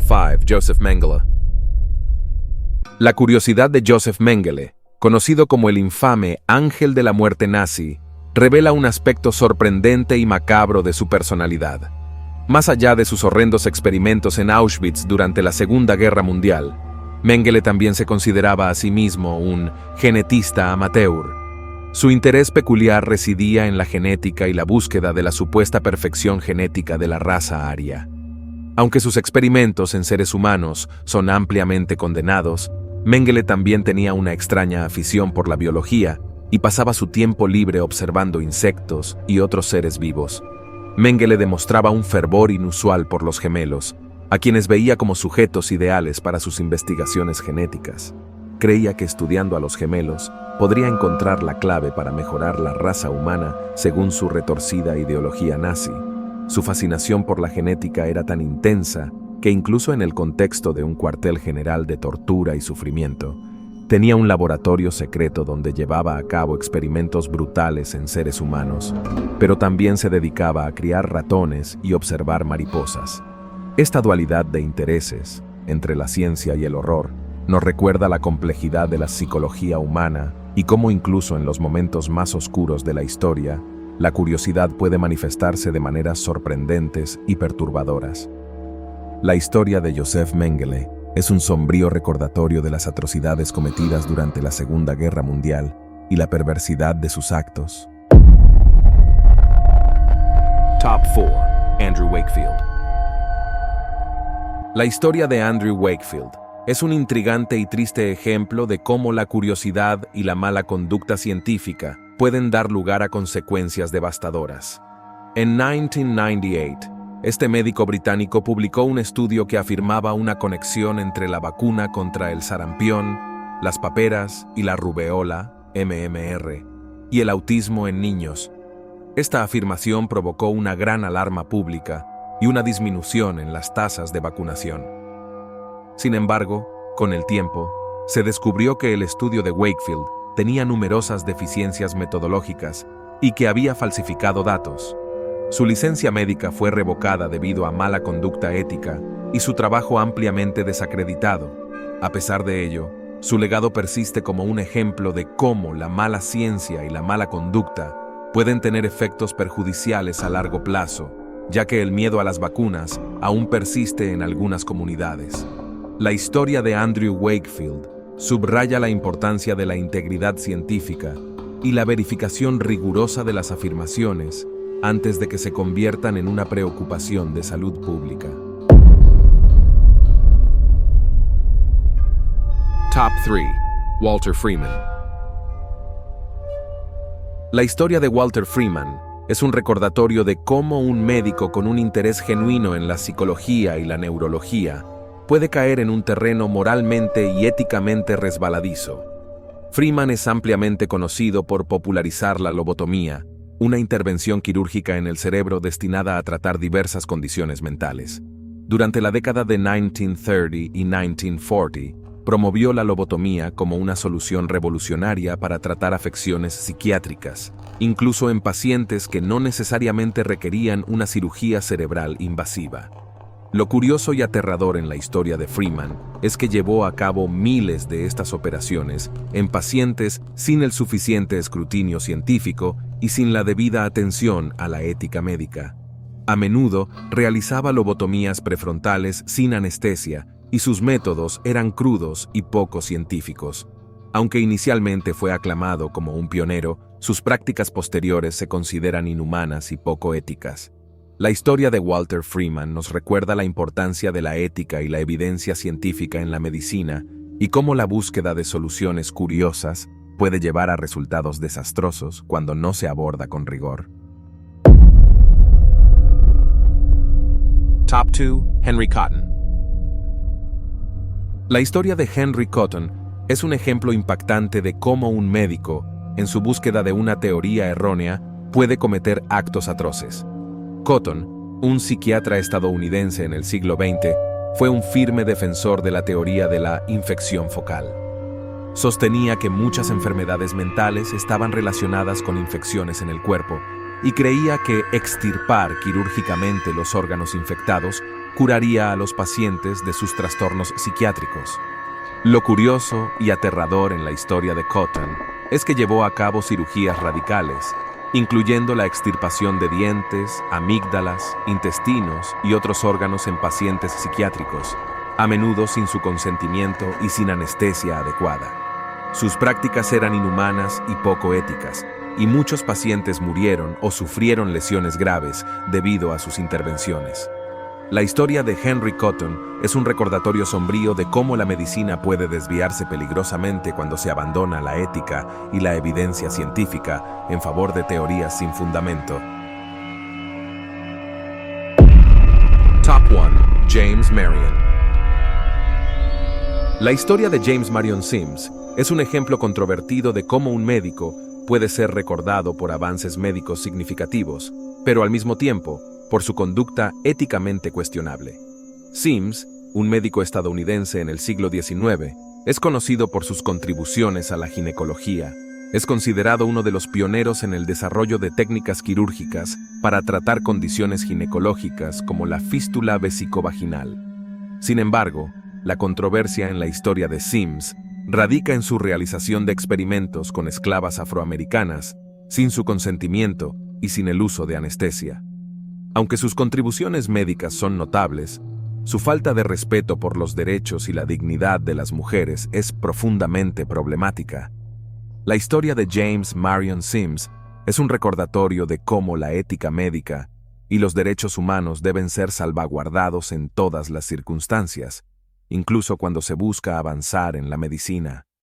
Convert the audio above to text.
5. Joseph Mengele. La curiosidad de Joseph Mengele, conocido como el infame ángel de la muerte nazi, revela un aspecto sorprendente y macabro de su personalidad. Más allá de sus horrendos experimentos en Auschwitz durante la Segunda Guerra Mundial, Mengele también se consideraba a sí mismo un genetista amateur. Su interés peculiar residía en la genética y la búsqueda de la supuesta perfección genética de la raza aria. Aunque sus experimentos en seres humanos son ampliamente condenados, Mengele también tenía una extraña afición por la biología y pasaba su tiempo libre observando insectos y otros seres vivos. Mengele demostraba un fervor inusual por los gemelos, a quienes veía como sujetos ideales para sus investigaciones genéticas. Creía que estudiando a los gemelos podría encontrar la clave para mejorar la raza humana según su retorcida ideología nazi. Su fascinación por la genética era tan intensa que incluso en el contexto de un cuartel general de tortura y sufrimiento, tenía un laboratorio secreto donde llevaba a cabo experimentos brutales en seres humanos, pero también se dedicaba a criar ratones y observar mariposas. Esta dualidad de intereses, entre la ciencia y el horror, nos recuerda la complejidad de la psicología humana y cómo incluso en los momentos más oscuros de la historia, la curiosidad puede manifestarse de maneras sorprendentes y perturbadoras. La historia de Joseph Mengele es un sombrío recordatorio de las atrocidades cometidas durante la Segunda Guerra Mundial y la perversidad de sus actos. Top 4. Andrew Wakefield. La historia de Andrew Wakefield es un intrigante y triste ejemplo de cómo la curiosidad y la mala conducta científica pueden dar lugar a consecuencias devastadoras. En 1998, este médico británico publicó un estudio que afirmaba una conexión entre la vacuna contra el sarampión, las paperas y la rubeola, MMR, y el autismo en niños. Esta afirmación provocó una gran alarma pública y una disminución en las tasas de vacunación. Sin embargo, con el tiempo, se descubrió que el estudio de Wakefield tenía numerosas deficiencias metodológicas y que había falsificado datos. Su licencia médica fue revocada debido a mala conducta ética y su trabajo ampliamente desacreditado. A pesar de ello, su legado persiste como un ejemplo de cómo la mala ciencia y la mala conducta pueden tener efectos perjudiciales a largo plazo, ya que el miedo a las vacunas aún persiste en algunas comunidades. La historia de Andrew Wakefield subraya la importancia de la integridad científica y la verificación rigurosa de las afirmaciones antes de que se conviertan en una preocupación de salud pública. Top 3. Walter Freeman. La historia de Walter Freeman es un recordatorio de cómo un médico con un interés genuino en la psicología y la neurología puede caer en un terreno moralmente y éticamente resbaladizo. Freeman es ampliamente conocido por popularizar la lobotomía, una intervención quirúrgica en el cerebro destinada a tratar diversas condiciones mentales. Durante la década de 1930 y 1940, promovió la lobotomía como una solución revolucionaria para tratar afecciones psiquiátricas, incluso en pacientes que no necesariamente requerían una cirugía cerebral invasiva. Lo curioso y aterrador en la historia de Freeman es que llevó a cabo miles de estas operaciones en pacientes sin el suficiente escrutinio científico y sin la debida atención a la ética médica. A menudo realizaba lobotomías prefrontales sin anestesia y sus métodos eran crudos y poco científicos. Aunque inicialmente fue aclamado como un pionero, sus prácticas posteriores se consideran inhumanas y poco éticas. La historia de Walter Freeman nos recuerda la importancia de la ética y la evidencia científica en la medicina y cómo la búsqueda de soluciones curiosas puede llevar a resultados desastrosos cuando no se aborda con rigor. Top 2. Henry Cotton. La historia de Henry Cotton es un ejemplo impactante de cómo un médico, en su búsqueda de una teoría errónea, puede cometer actos atroces. Cotton, un psiquiatra estadounidense en el siglo XX, fue un firme defensor de la teoría de la infección focal. Sostenía que muchas enfermedades mentales estaban relacionadas con infecciones en el cuerpo y creía que extirpar quirúrgicamente los órganos infectados curaría a los pacientes de sus trastornos psiquiátricos. Lo curioso y aterrador en la historia de Cotton es que llevó a cabo cirugías radicales, incluyendo la extirpación de dientes, amígdalas, intestinos y otros órganos en pacientes psiquiátricos, a menudo sin su consentimiento y sin anestesia adecuada. Sus prácticas eran inhumanas y poco éticas, y muchos pacientes murieron o sufrieron lesiones graves debido a sus intervenciones. La historia de Henry Cotton es un recordatorio sombrío de cómo la medicina puede desviarse peligrosamente cuando se abandona la ética y la evidencia científica en favor de teorías sin fundamento. Top 1. James Marion. La historia de James Marion Sims es un ejemplo controvertido de cómo un médico puede ser recordado por avances médicos significativos, pero al mismo tiempo, por su conducta éticamente cuestionable. Sims, un médico estadounidense en el siglo XIX, es conocido por sus contribuciones a la ginecología. Es considerado uno de los pioneros en el desarrollo de técnicas quirúrgicas para tratar condiciones ginecológicas como la fístula vesicovaginal. Sin embargo, la controversia en la historia de Sims radica en su realización de experimentos con esclavas afroamericanas, sin su consentimiento y sin el uso de anestesia. Aunque sus contribuciones médicas son notables, su falta de respeto por los derechos y la dignidad de las mujeres es profundamente problemática. La historia de James Marion Sims es un recordatorio de cómo la ética médica y los derechos humanos deben ser salvaguardados en todas las circunstancias, incluso cuando se busca avanzar en la medicina.